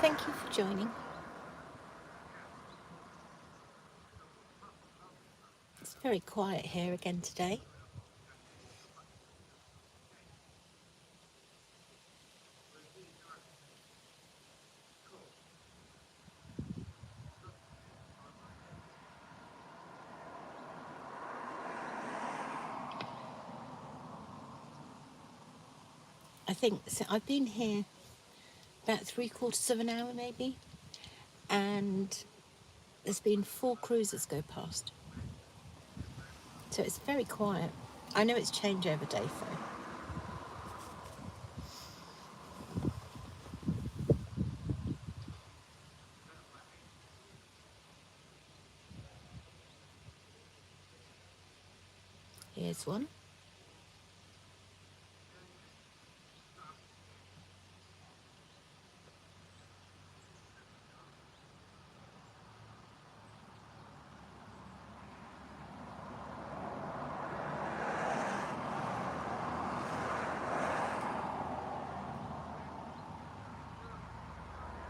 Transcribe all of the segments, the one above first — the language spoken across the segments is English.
Thank you for joining. It's very quiet here again today. I think so. I've been here about 3/4 of an hour maybe, and there's been 4 cruisers go past. So it's very quiet. I know it's changeover day though. Here's one.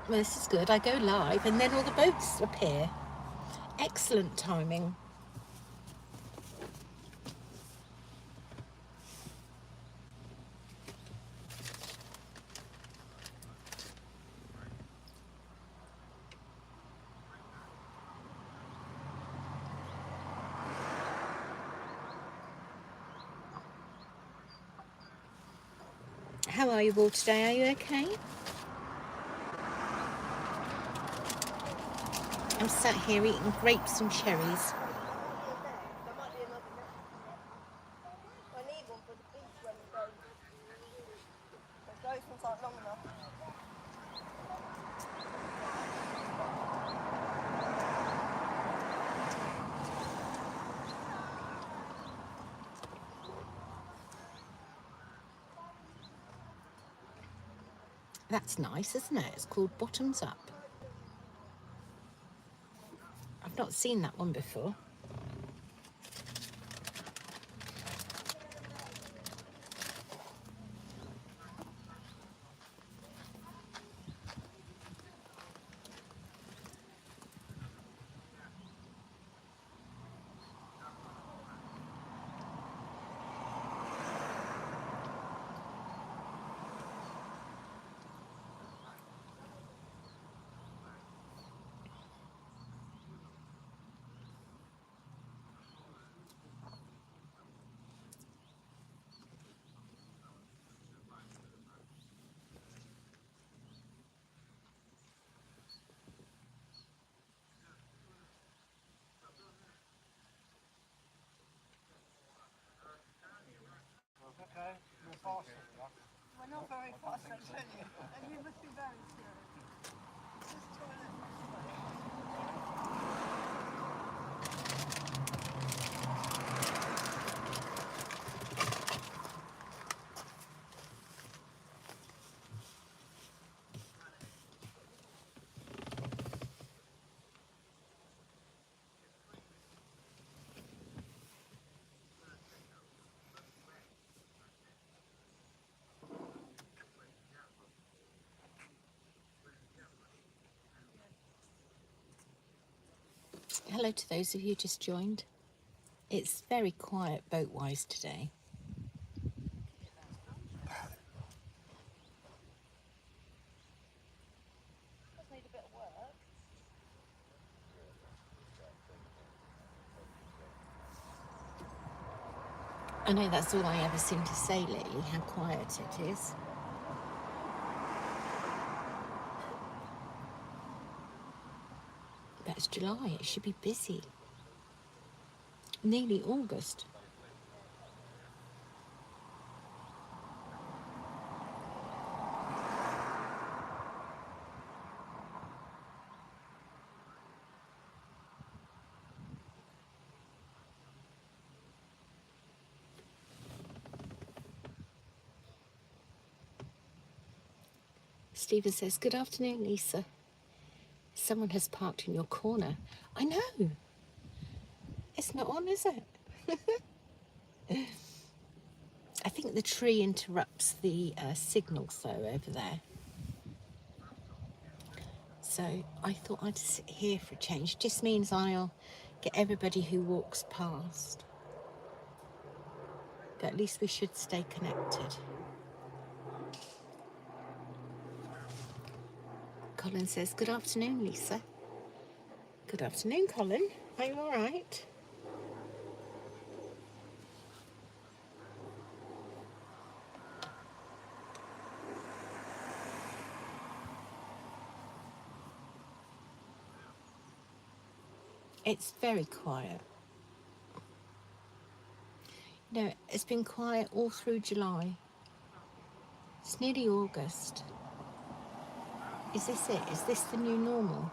Well, this is good. I go live and then all the boats appear. Excellent timing. How are you all today? Are you okay? I'm sat here eating grapes and cherries. That's nice, isn't it? It's called Bottoms Up. I've not seen that one before. Okay, we're fast. We're not very fast, I tell you. And you must be very slow. This is toilet. Hello to those of you just joined. It's very quiet boat-wise today. Does need a bit of work. I know that's all I ever seem to say lately, how quiet it is. But it's July, it should be busy. Nearly August. Stephen says, good afternoon, Lisa. Someone has parked in your corner. I know. It's not on, is it? I think the tree interrupts the signals, though, over there. So I thought I'd sit here for a change. Just means I'll get everybody who walks past. But at least we should stay connected. Colin says, good afternoon, Lisa. Good afternoon, Colin. Are you all right? It's very quiet. No, it's been quiet all through July. It's nearly August. Is this it? Is this the new normal?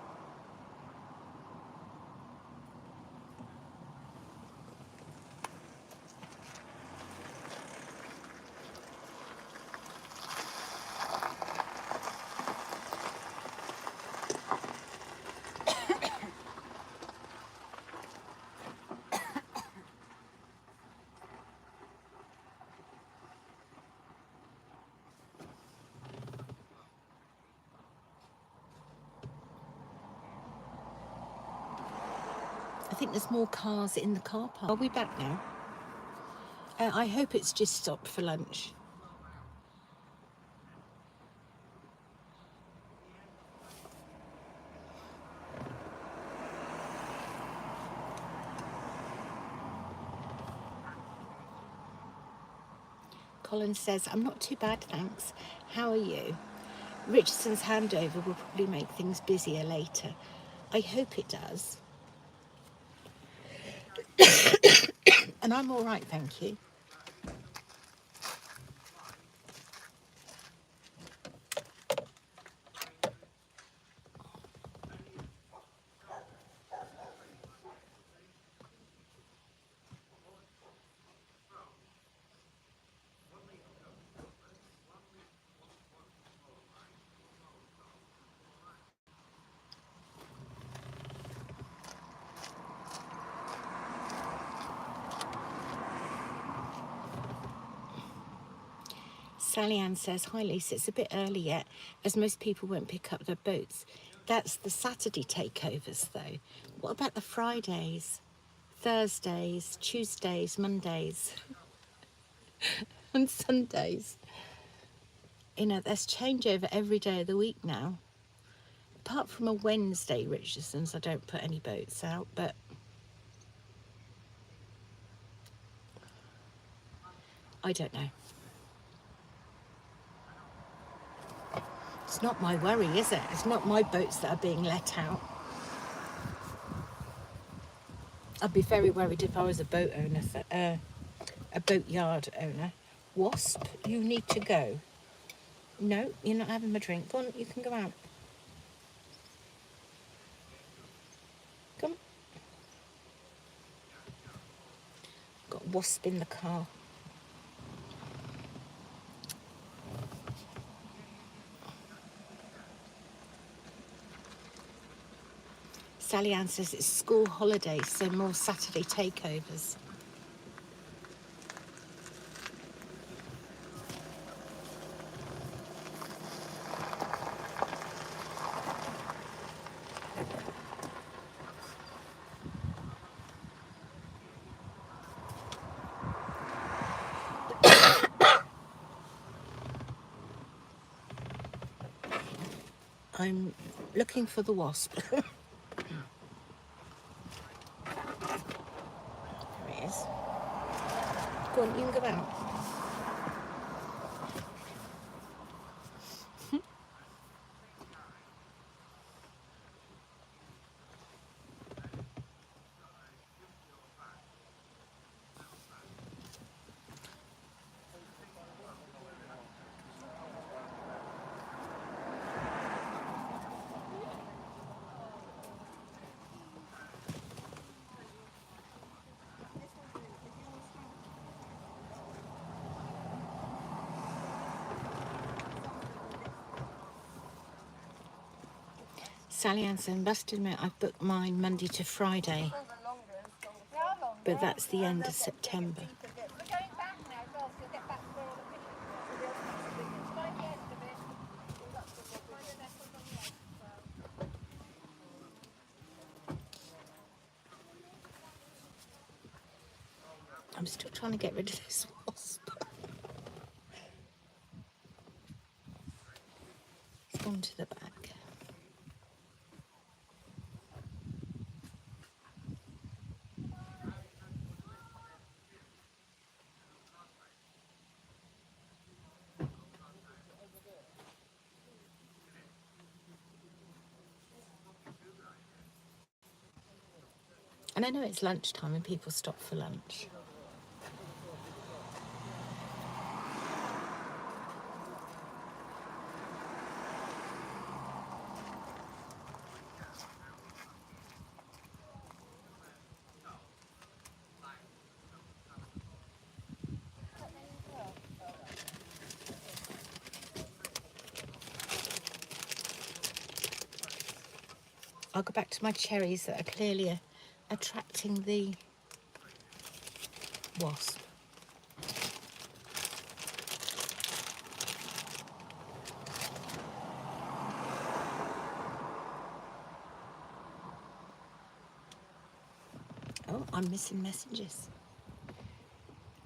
I think there's more cars in the car park. Are we back now? I hope it's just stopped for lunch. Colin says, I'm not too bad, thanks. How are you? Richardson's handover will probably make things busier later. I hope it does. And I'm all right, thank you. Sally Ann says, hi Lisa, it's a bit early yet, as most people won't pick up their boats. That's the Saturday takeovers though. What about the Fridays, Thursdays, Tuesdays, Mondays and Sundays? You know, there's changeover every day of the week now. Apart from a Wednesday, Richardson's, I don't put any boats out, but I don't know. It's not my worry, is it? It's not my boats that are being let out. I'd be very worried if I was a boat owner, a boat yard owner. Wasp, you need to go. No, you're not having a drink. Go on, you can go out. Come. Got Wasp in the car. Sally Ann says it's school holidays, so more Saturday takeovers. I'm looking for the Wasp. There it is. Go on, you can go out. Sally Ann said, must admit I've booked mine Monday to Friday, but that's the end of September. I'm still trying to get rid of this wasp. It's gone to the back. And I know it's lunchtime and people stop for lunch. I'll go back to my cherries that are clearly attracting the wasp. Oh, I'm missing messages.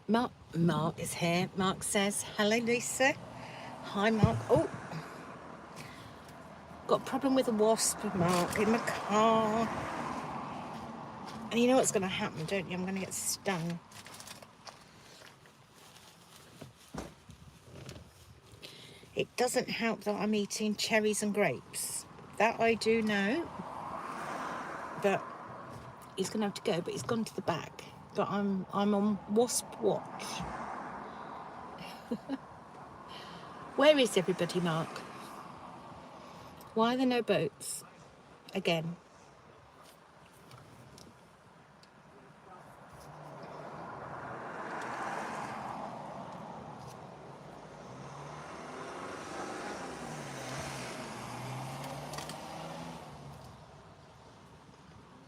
Mark is here. Mark says, hello, Lisa. Hi, Mark. Oh, got a problem with a wasp, Mark, in my car. And you know what's going to happen, don't you? I'm going to get stung. It doesn't help that I'm eating cherries and grapes. That I do know. But he's going to have to go, but he's gone to the back. But I'm on wasp watch. Where is everybody, Mark? Why are there no boats? Again.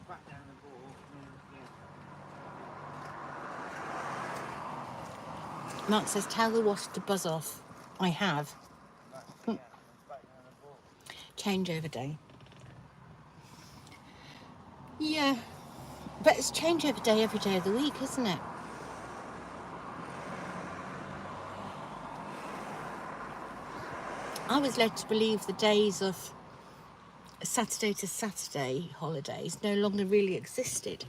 Back down the ball. Yeah. Mark says, tell the wasp to buzz off. I have. Yeah, back down the ball. Changeover day. Yeah. But it's changeover day every day of the week, isn't it? I was led to believe the days of Saturday to Saturday holidays no longer really existed.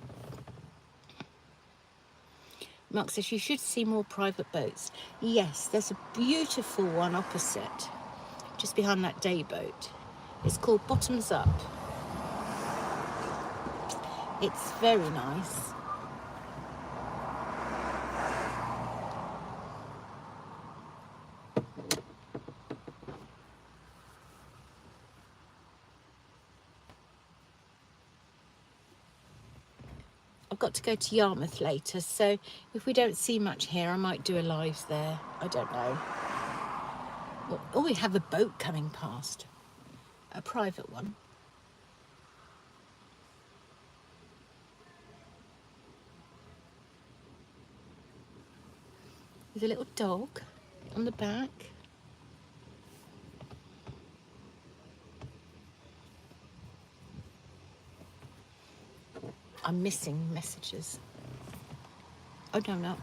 Mark says you should see more private boats. Yes, there's a beautiful one opposite, just behind that day boat. It's called Bottoms Up. It's very nice. I've got to go to Yarmouth later, so if we don't see much here, I might do a live there. I don't know. Oh, we have a boat coming past. A private one. There's a little dog on the back. I'm missing messages. Oh, no, no.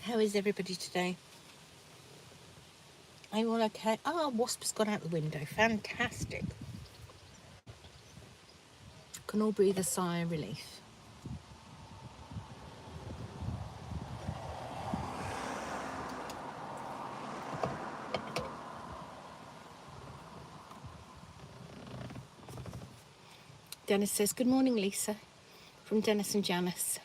How is everybody today? Are you all okay? Oh, wasp's gone out the window. Fantastic. Can all breathe a sigh of relief. Dennis says, good morning, Lisa, from Dennis and Janice.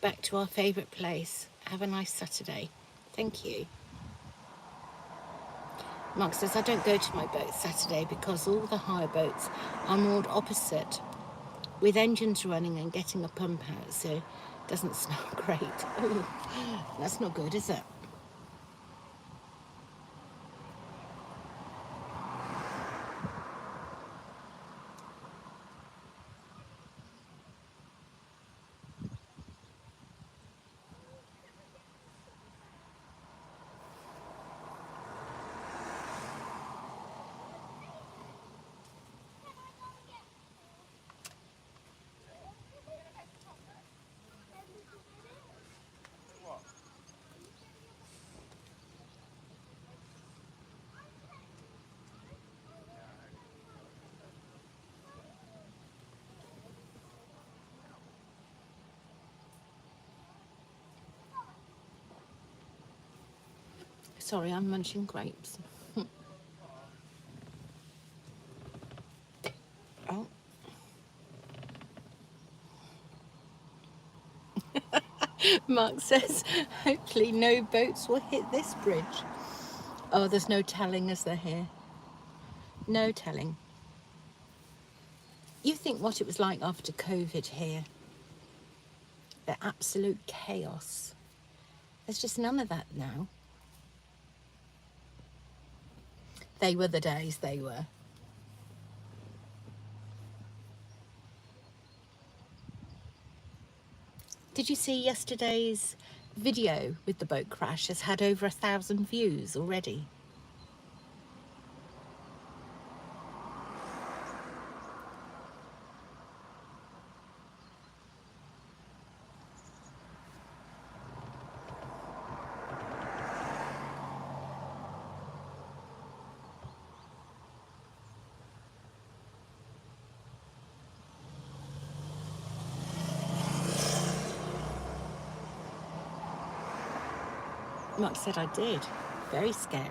Back to our favourite place. Have a nice Saturday. Thank you. Mark says, I don't go to my boat Saturday because all the hire boats are moored opposite with engines running and getting a pump out, so it doesn't smell great. Ooh, that's not good, is it? Sorry, I'm munching grapes. Oh. Mark says, hopefully no boats will hit this bridge. Oh, there's no telling, is there here? No telling. You think what it was like after COVID here. The absolute chaos. There's just none of that now. They were the days, they were. Did you see yesterday's video with the boat crash? Has had over 1,000 views already. Mark said I did. Very scary.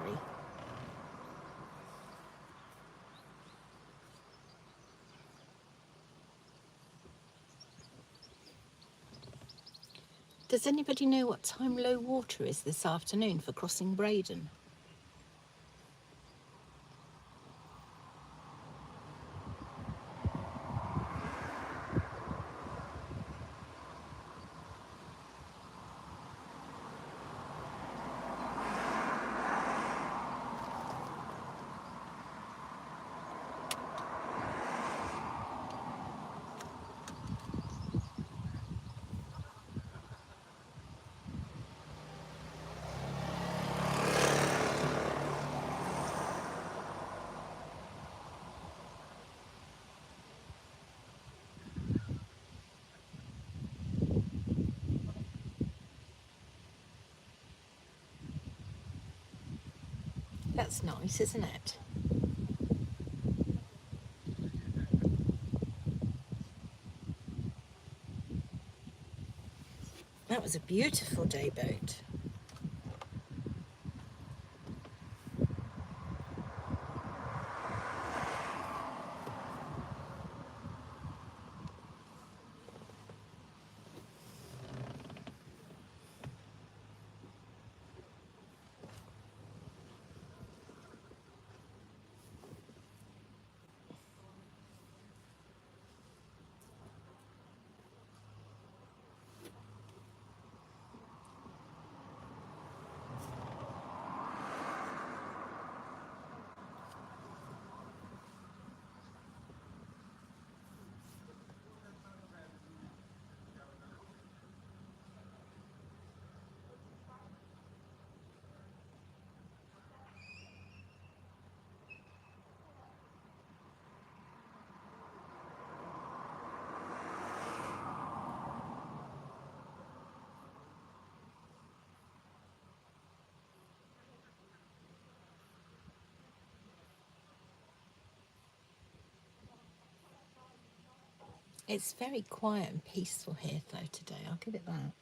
Does anybody know what time low water is this afternoon for crossing Braden? That's nice, isn't it? That was a beautiful day boat. It's very quiet and peaceful here though today, I'll give it that.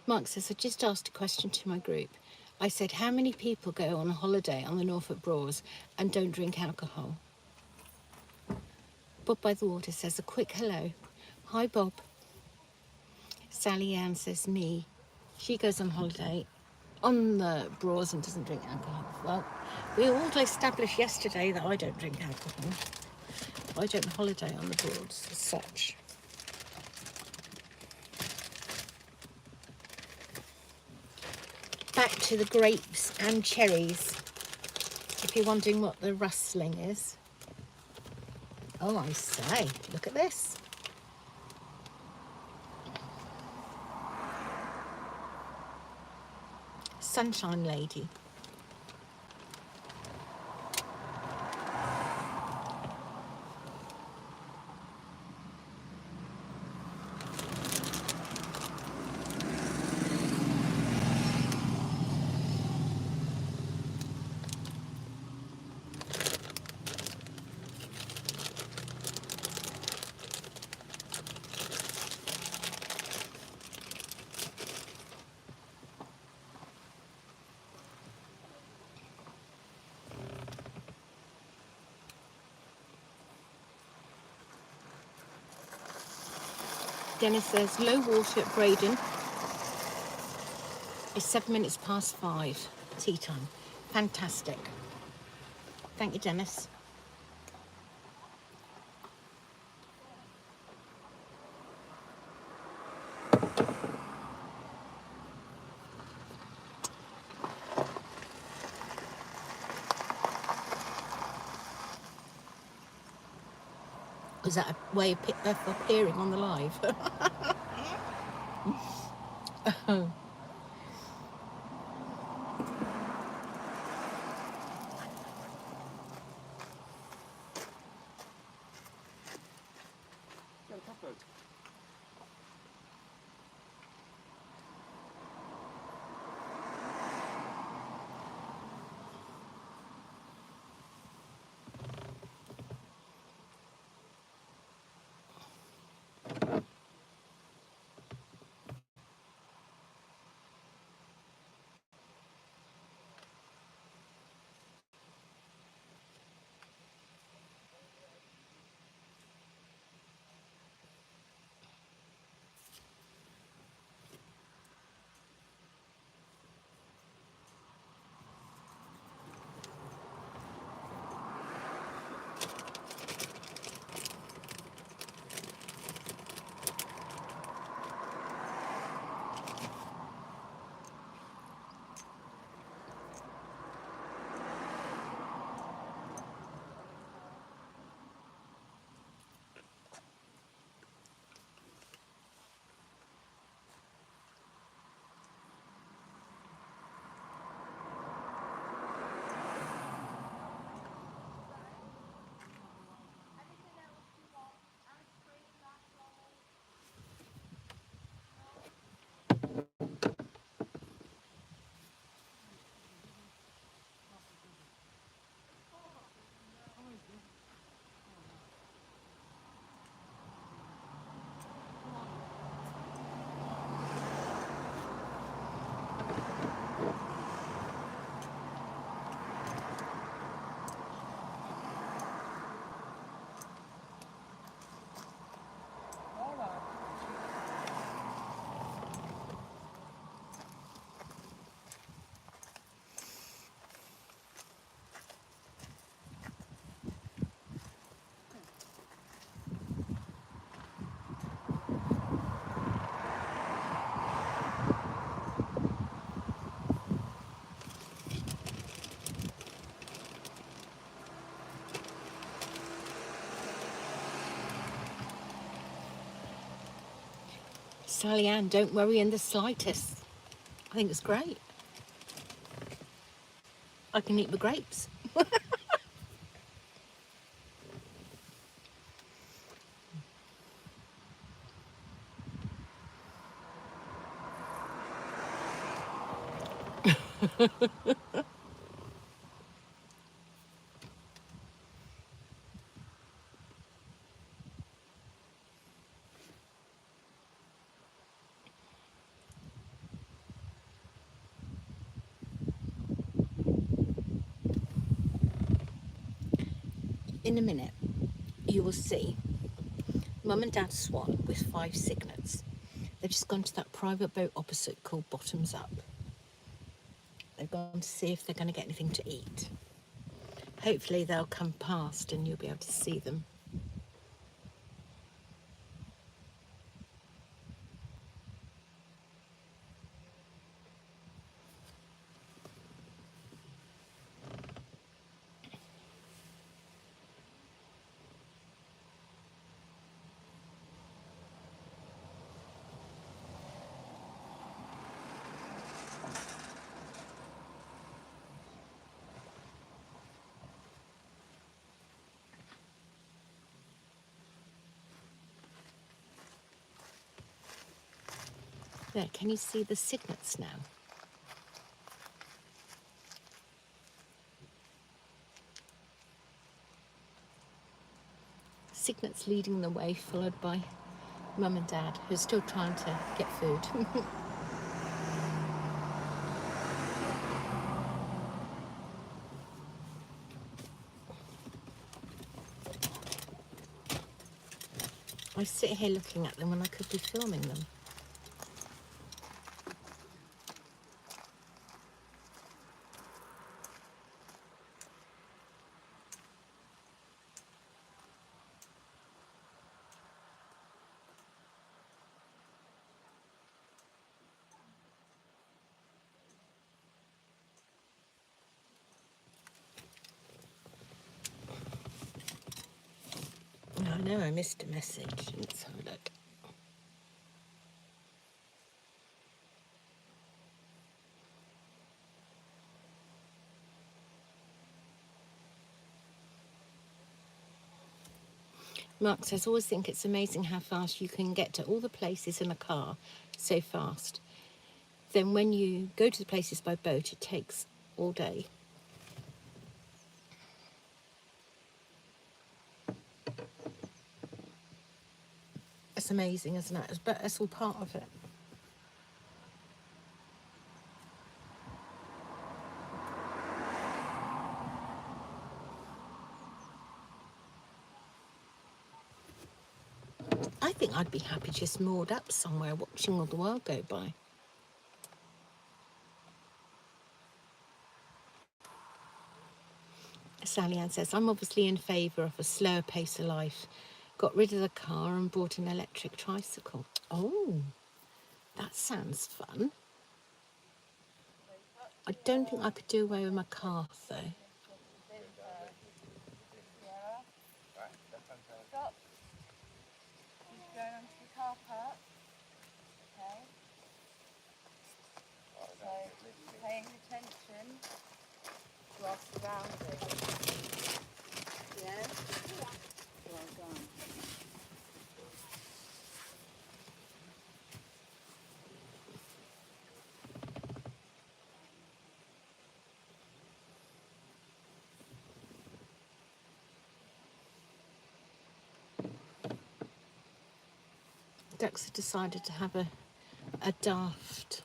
Mark says, I just asked a question to my group. I said, how many people go on a holiday on the Norfolk Broads and don't drink alcohol? Bob by the Water says a quick hello. Hi, Bob. Sally Ann says me. She goes on holiday on the Broads and doesn't drink alcohol. Well, we all established yesterday that I don't drink alcohol. I don't holiday on the Broads as such. Back to the grapes and cherries. If you're wondering what the rustling is. Oh, I say, look at this. Sunshine Lady. Dennis says low water at Braden. It's 7 minutes past 5. Tea time. Fantastic. Thank you, Dennis. Was that a way of appearing on the live? Sally Ann, don't worry in the slightest. I think it's great. I can eat the grapes. In a minute, you will see Mum and Dad Swan with 5 cygnets. They've just gone to that private boat opposite called Bottoms Up. They've gone to see if they're going to get anything to eat. Hopefully they'll come past and you'll be able to see them. There, can you see the cygnets now? Cygnets leading the way, followed by Mum and Dad, who are still trying to get food. I sit here looking at them when I could be filming them. I know I missed a message. Let's have a look. Mark says, always think it's amazing how fast you can get to all the places in a car so fast. Then when you go to the places by boat, it takes all day. It's amazing, isn't it? But it's all part of it. I think I'd be happy just moored up somewhere watching all the world go by. Sally Ann says, I'm obviously in favour of a slower pace of life. Got rid of the car and bought an electric tricycle. Oh, that sounds fun. I don't think I could do away with my car, though. Stop. He's going onto the car park. Okay. So, paying attention to our surroundings. Yeah? Well done. Ducks have decided to have a daft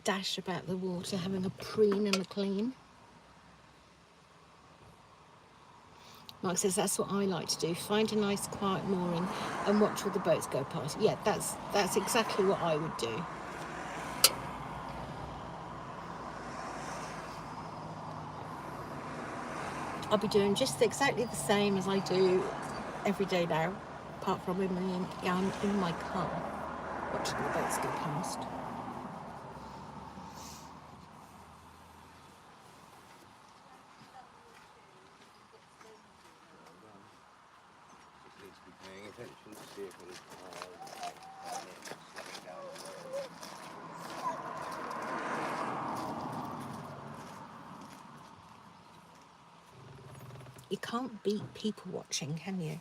dash about the water, having a preen and a clean. Mark says, that's what I like to do. Find a nice quiet mooring and watch all the boats go past. Yeah, that's exactly what I would do. I'll be doing just exactly the same as I do every day now, apart from when I'm in my car, watching the boats go past. You can't beat people watching, can you?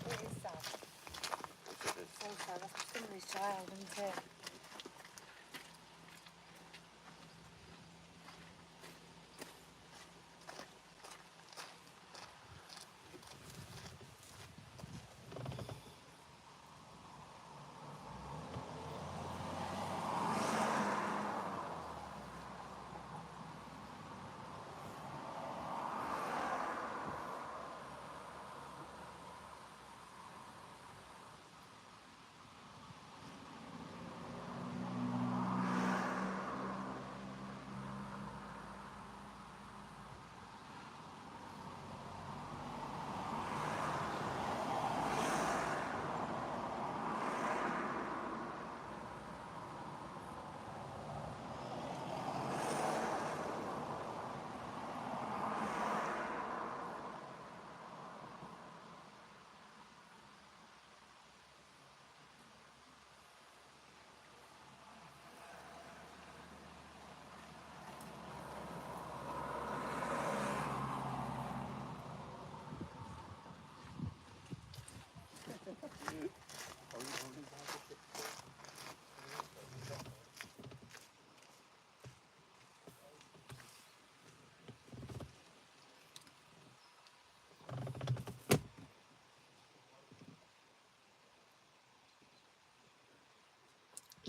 It is sad. So sad. That's somebody's child, isn't it?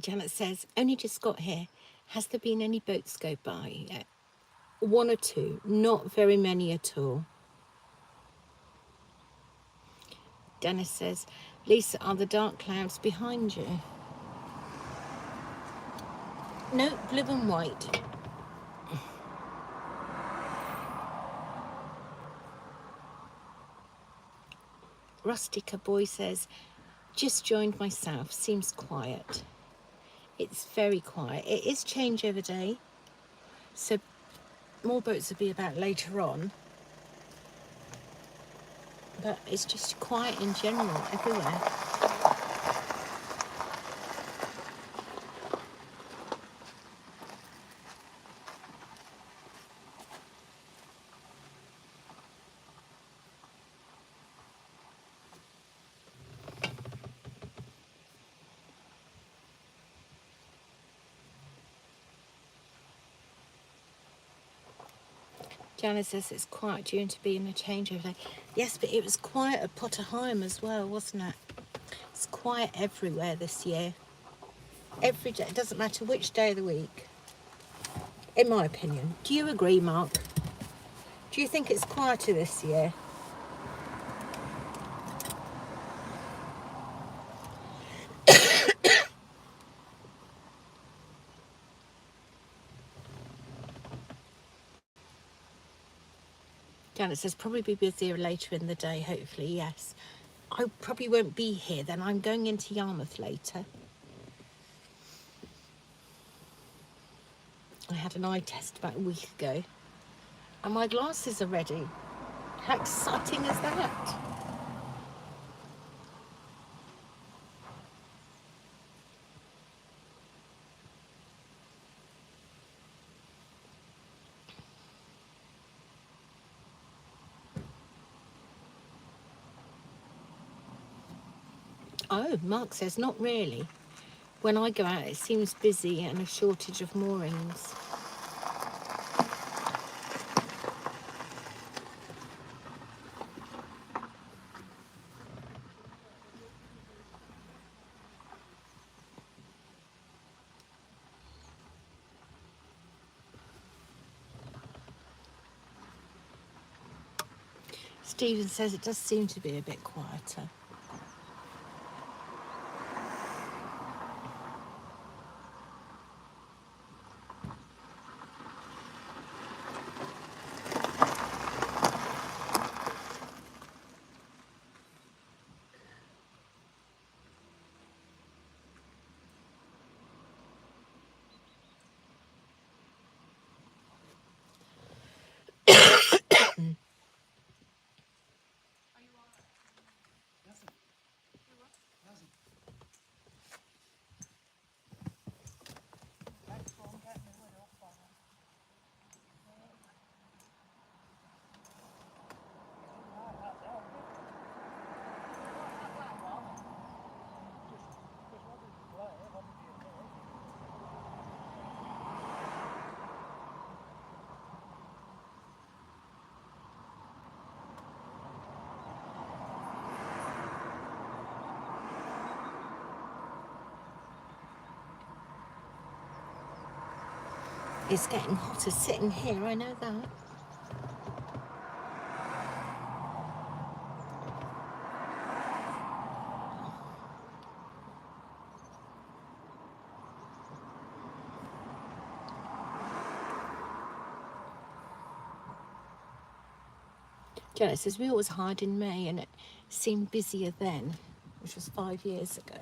Janet says, only just got here. Has there been any boats go by yet? One or two, not very many at all. Dennis says, Lisa, are the dark clouds behind you? No, blue and white. Rustica Boy says, just joined myself, seems quiet. It's very quiet. It is changeover day, so more boats will be about later on. But it's just quiet in general everywhere. Janice says it's quiet due to being a changeover day. Yes, but it was quiet at Potterheim as well, wasn't it? It's quiet everywhere this year. Every day, it doesn't matter which day of the week, in my opinion. Do you agree, Mark? Do you think it's quieter this year? Janet says probably be busier later in the day, hopefully, yes. I probably won't be here then. I'm going into Yarmouth later. I had an eye test about a week ago and my glasses are ready. How exciting is that? Oh, Mark says not really. When I go out, it seems busy and a shortage of moorings. Stephen says it does seem to be a bit quieter. It's getting hotter sitting here, I know that. Janet says we always hired in May and it seemed busier then, which was 5 years ago.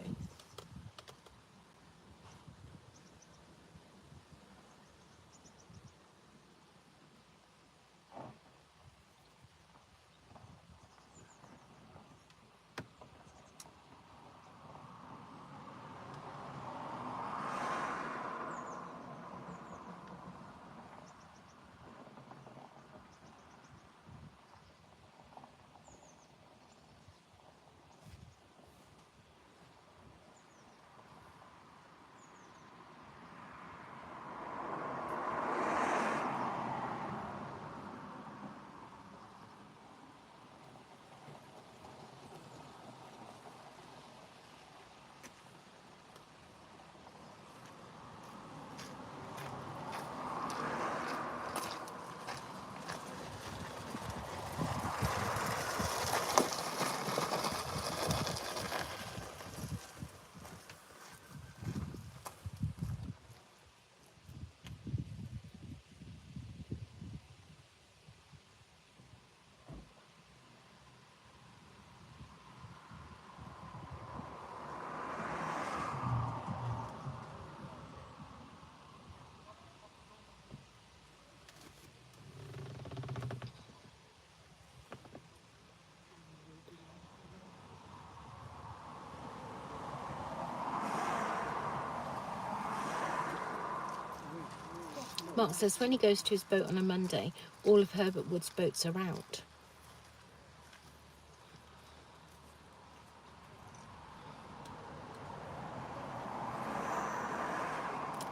Mark says when he goes to his boat on a Monday, all of Herbert Wood's boats are out.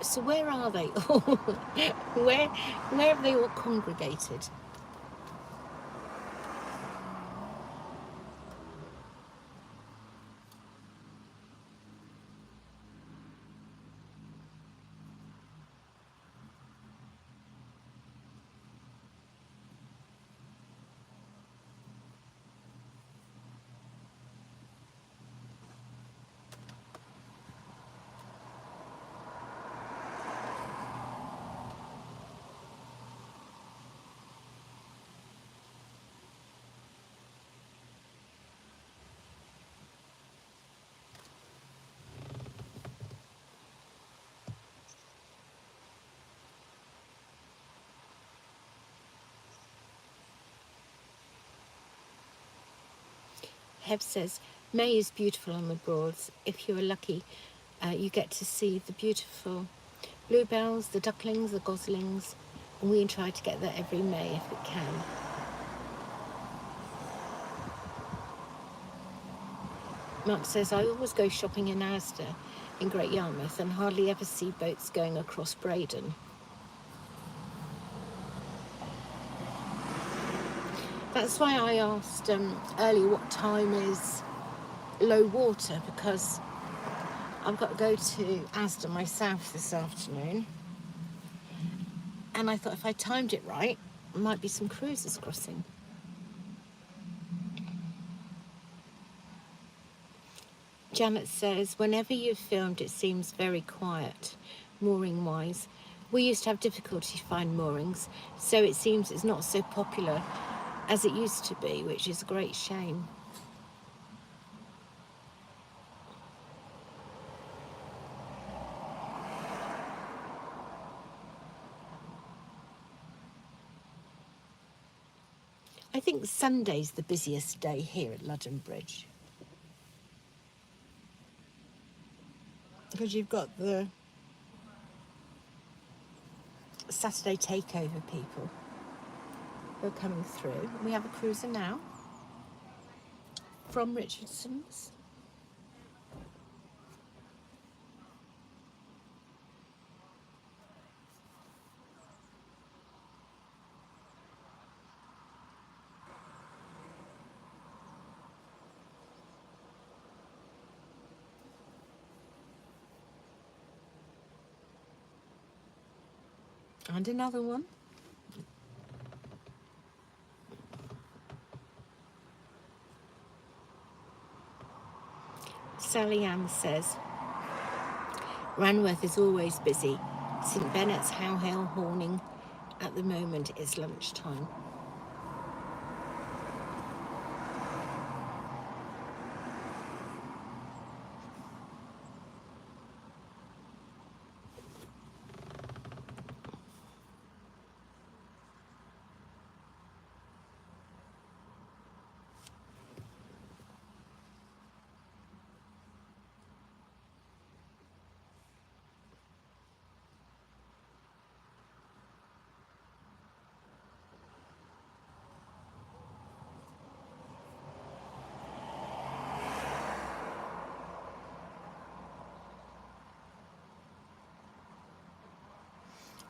So where are they all? where have they all congregated? Heb says, May is beautiful on the Broads. If you are lucky, you get to see the beautiful bluebells, the ducklings, the goslings, and we try to get there every May if we can. Mark says, I always go shopping in Asda in Great Yarmouth and hardly ever see boats going across Breydon. That's why I asked earlier what time is low water, because I've got to go to Asda myself this afternoon, and I thought if I timed it right, there might be some cruisers crossing. Janet says, whenever you've filmed, it seems very quiet, mooring-wise. We used to have difficulty to find moorings, so it seems it's not so popular as it used to be, which is a great shame. I think Sunday's the busiest day here at Ludden Bridge, because you've got the Saturday takeover people who are coming through. We have a cruiser now from Richardson's. And another one. Sally Ann says, Ranworth is always busy. St Bennett's How Hill Horning at the moment is lunchtime.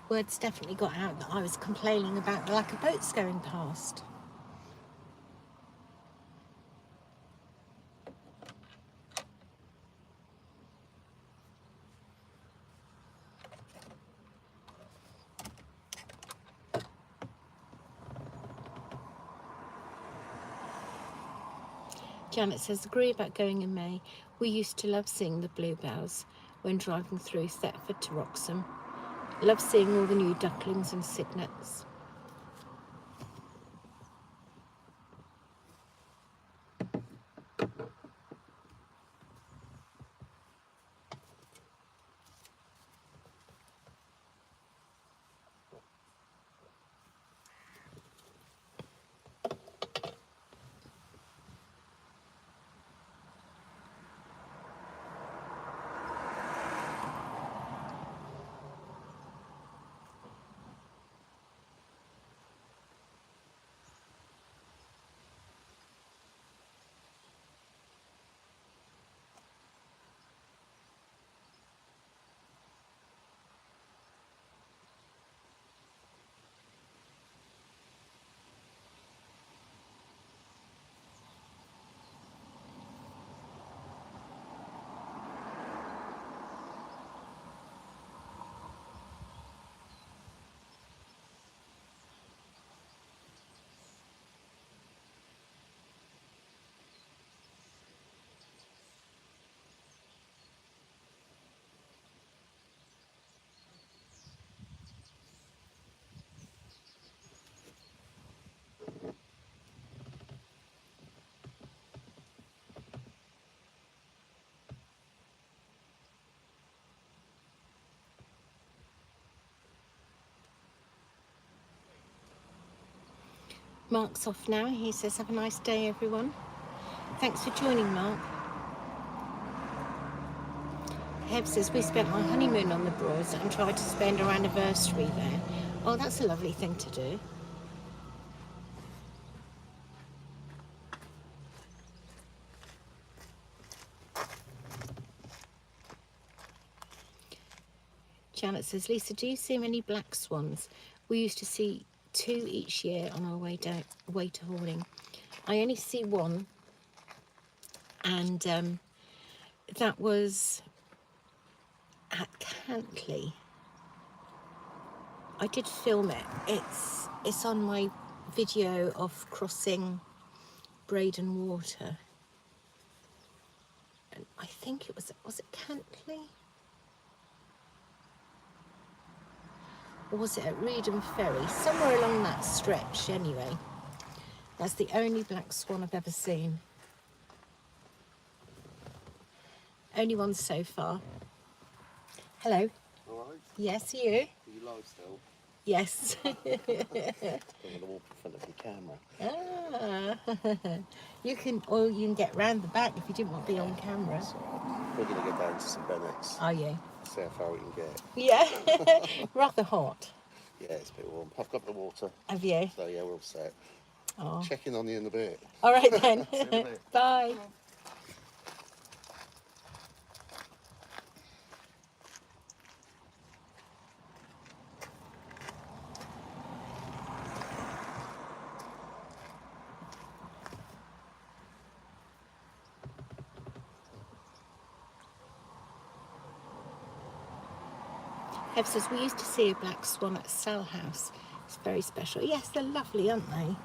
Word's definitely got out that I was complaining about the lack of boats going past. Janet says, agree about going in May. We used to love seeing the bluebells when driving through Thetford to Wroxham. Love seeing all the new ducklings and cygnets. Mark's off now. He says, have a nice day, everyone. Thanks for joining, Mark. Heb says, we spent our honeymoon on the Broads and tried to spend our anniversary there. Oh, that's a lovely thing to do. Janet says, Lisa, do you see many black swans? We used to see 2 each year on our way to Horning. I only see 1, and that was at Cantley. I did film it. It's on my video of crossing Braden Water. And I think it was it Cantley? Or was it at Reedham Ferry? Somewhere along that stretch anyway. That's the only black swan I've ever seen. Only one so far. Hello. All right. Yes, you? Are you live still? Yes. I'm going to walk in front of your camera. Ah. You can get round the back if you didn't want to be on camera. So, we're going to go down to St Bennett's. Are you? See how far we can get. Yeah. Rather hot. Yeah, it's a bit warm. I've got the water. Have you? So yeah, we're all set. Oh. Checking on you in a bit. All right then. See you in a bit. Bye. Ev says, we used to see a black swan at Sal House. It's very special. Yes, they're lovely, aren't they?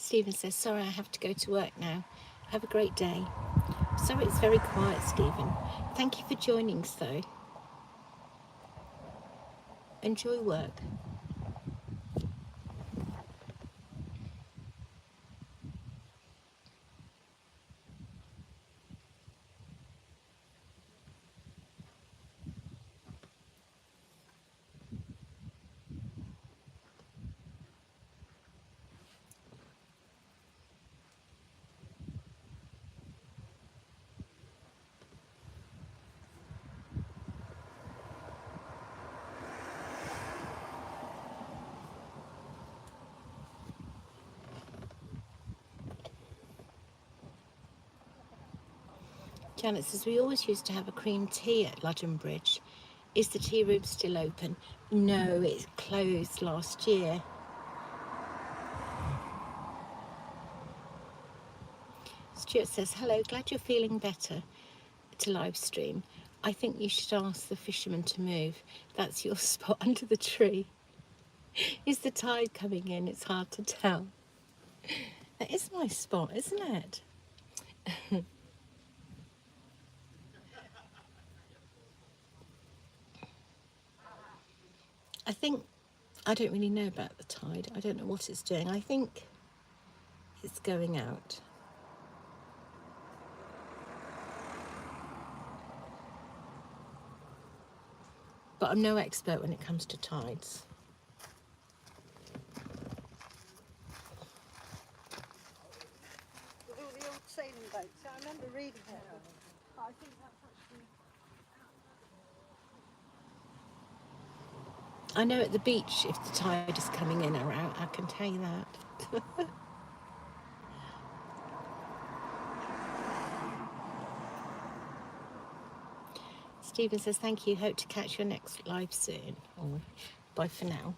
Stephen says, sorry, I have to go to work now. Have a great day. Sorry it's very quiet, Stephen. Thank you for joining, though. Enjoy work. Janet says, we always used to have a cream tea at Ludden Bridge. Is the tea room still open? No, it closed last year. Stuart says, hello, glad you're feeling better to live stream. I think you should ask the fisherman to move. That's your spot under the tree. Is the tide coming in? It's hard to tell. That is my spot, isn't it? I think, I don't really know about the tide. I don't know what it's doing. I think it's going out. But I'm no expert when it comes to tides. With all the old sailing boats. I remember reading it. But I think that's actually... I know at the beach if the tide is coming in or out, I can tell you that. Stephen says, thank you. Hope to catch your next live soon. Oh, bye for now.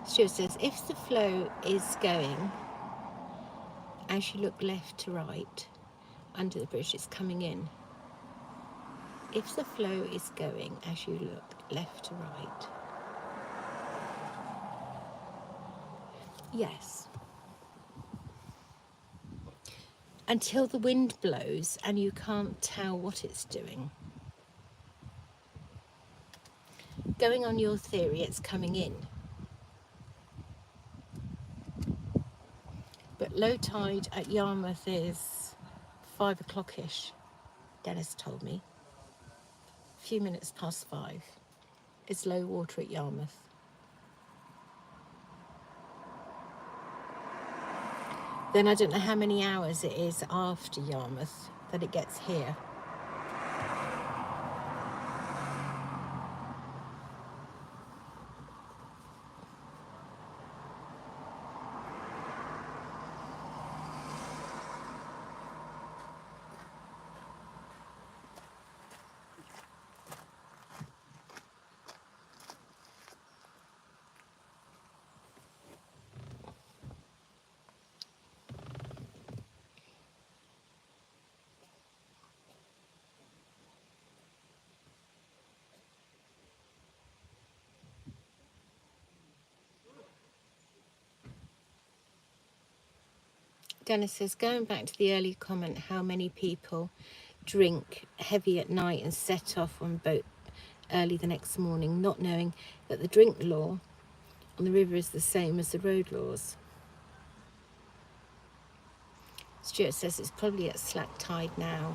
Stuart says, if the flow is going as you look left to right under the bridge, it's coming in. If the flow is going as you look left to right. Yes. Until the wind blows and you can't tell what it's doing. Going on your theory, it's coming in. But low tide at Yarmouth is 5 o'clock-ish, Dennis told me. A few minutes past 5. It's low water at Yarmouth. Then I don't know how many hours it is after Yarmouth that it gets here. Dennis says, going back to the earlier comment, how many people drink heavy at night and set off on boat early the next morning, not knowing that the drink law on the river is the same as the road laws. Stuart says it's probably at slack tide now.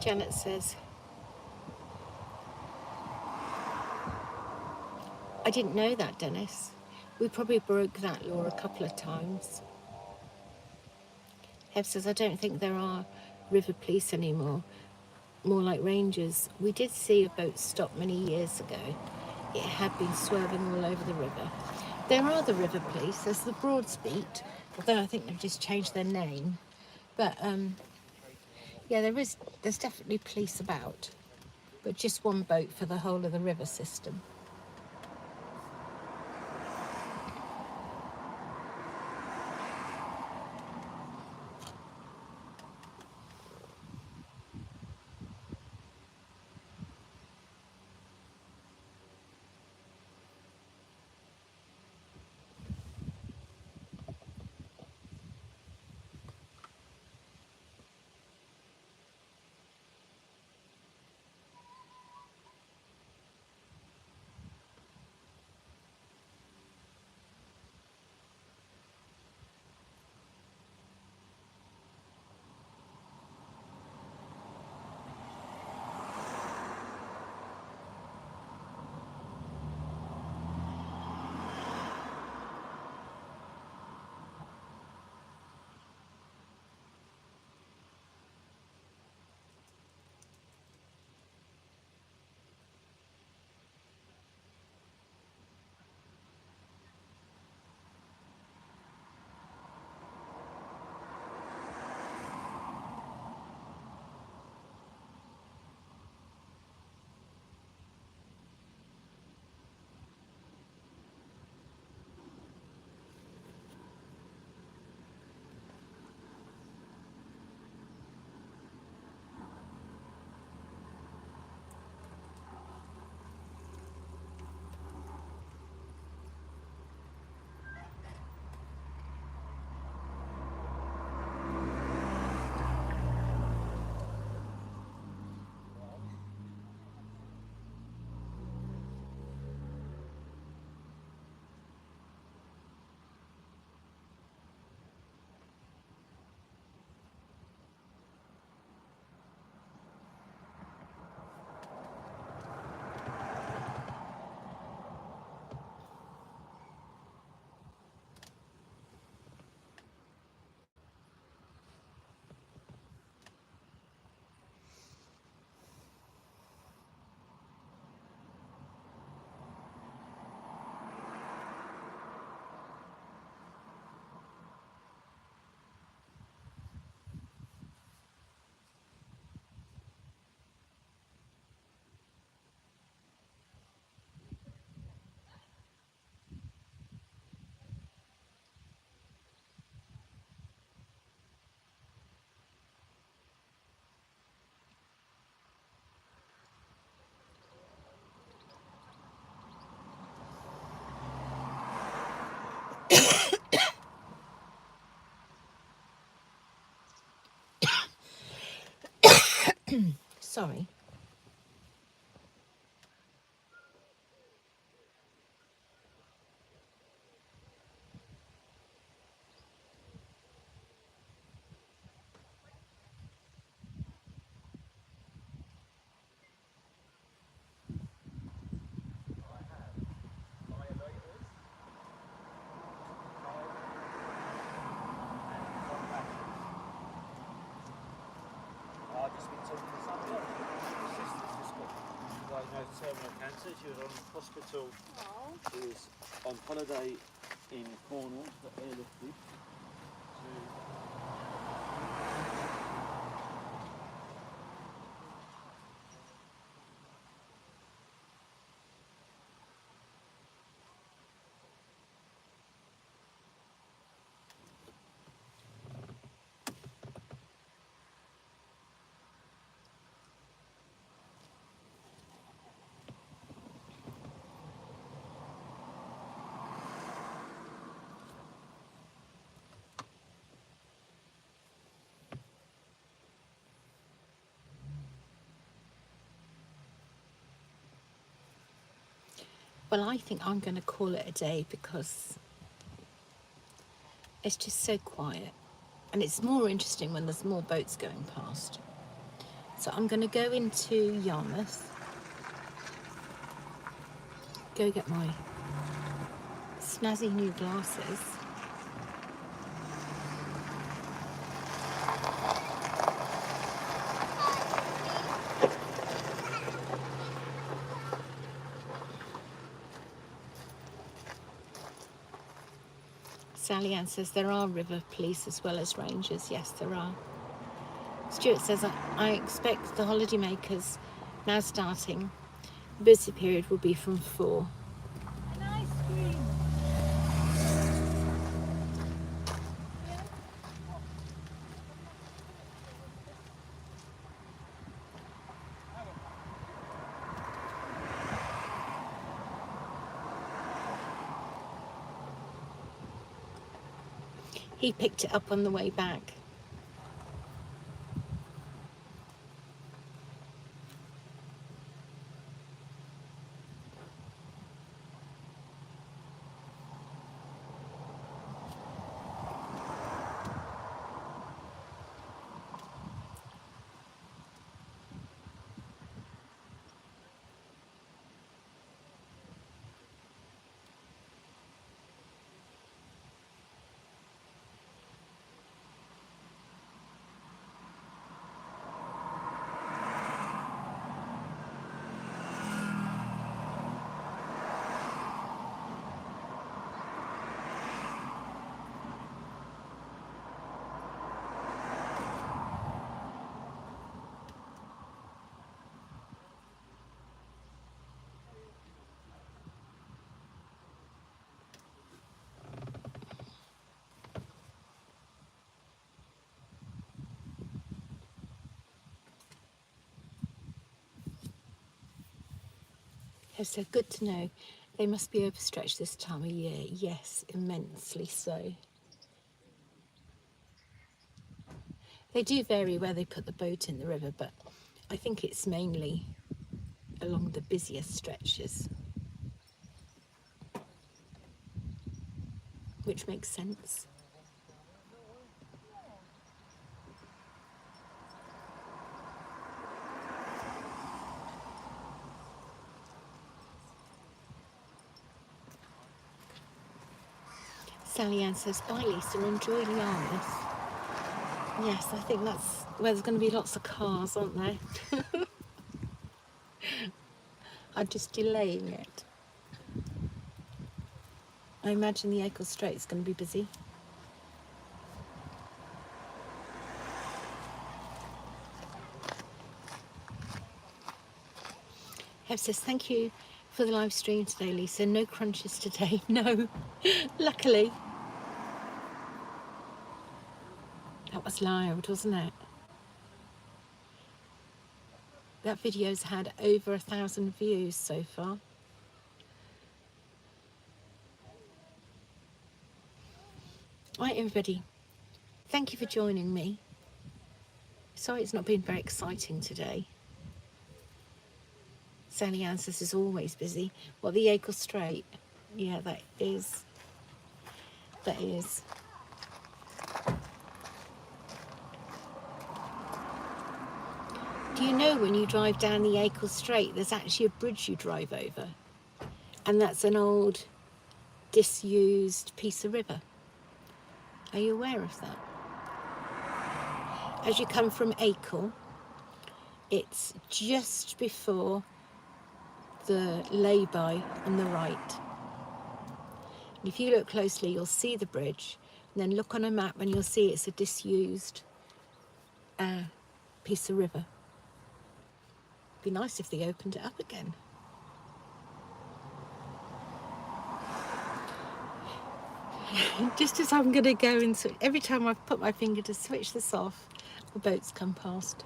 Janet says, I didn't know that, Dennis. We probably broke that law a couple of times. Hev says, I don't think there are river police anymore, more like rangers. We did see a boat stop many years ago. It had been swerving all over the river. There are the river police. There's the Broadsbeat, although I think they've just changed their name. But yeah, there's definitely police about, but just one boat for the whole of the river system. Sorry. I've just been talking to somebody else. My sister's just got diagnosed with terminal cancer. She was on hospital. She was on holiday in Cornwall, got airlifted to Well, I think I'm going to call it a day because it's just so quiet. And it's more interesting when there's more boats going past. So I'm going to go into Yarmouth, go get my snazzy new glasses. Sally Ann says there are river police as well as rangers. Yes, there are. Stuart says, I expect the holidaymakers now starting. The busy period will be from 4. An ice cream. He picked it up on the way back. Have said, good to know. They must be overstretched this time of year. Yes, immensely so. They do vary where they put the boat in the river, but I think it's mainly along the busiest stretches, which makes sense. Sally Ann says, bye Lisa, enjoy Yarmouth. Yes, I think that's where there's going to be lots of cars, aren't there? I'm just delaying it. I imagine the Acle Strait's going to be busy. Heb says, thank you for the live stream today, Lisa. No crunches today. No, luckily. That was loud, wasn't it? That video's had over 1,000 views so far. Right, everybody. Thank you for joining me. Sorry it's not been very exciting today. Sally Ann says is always busy. Well, the Acle Strait. Yeah, that is. That is. Do you know when you drive down the Acle Strait, there's actually a bridge you drive over? And that's an old, disused piece of river. Are you aware of that? As you come from Acle, it's just before the lay-by on the right. And if you look closely, you'll see the bridge. And then look on a map and you'll see it's a disused piece of river. Be nice if they opened it up again. Just as I'm going to go and switch, every time I put my finger to switch this off, the boats come past.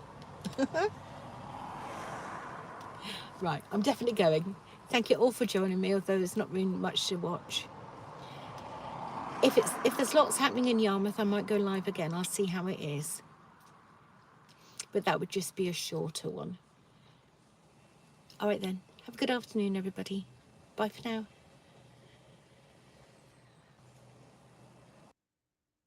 Right, I'm definitely going. Thank you all for joining me, although there's not really much to watch. If there's lots happening in Yarmouth, I might go live again. I'll see how it is. But that would just be a shorter one. All right then. Have a good afternoon, everybody. Bye for now.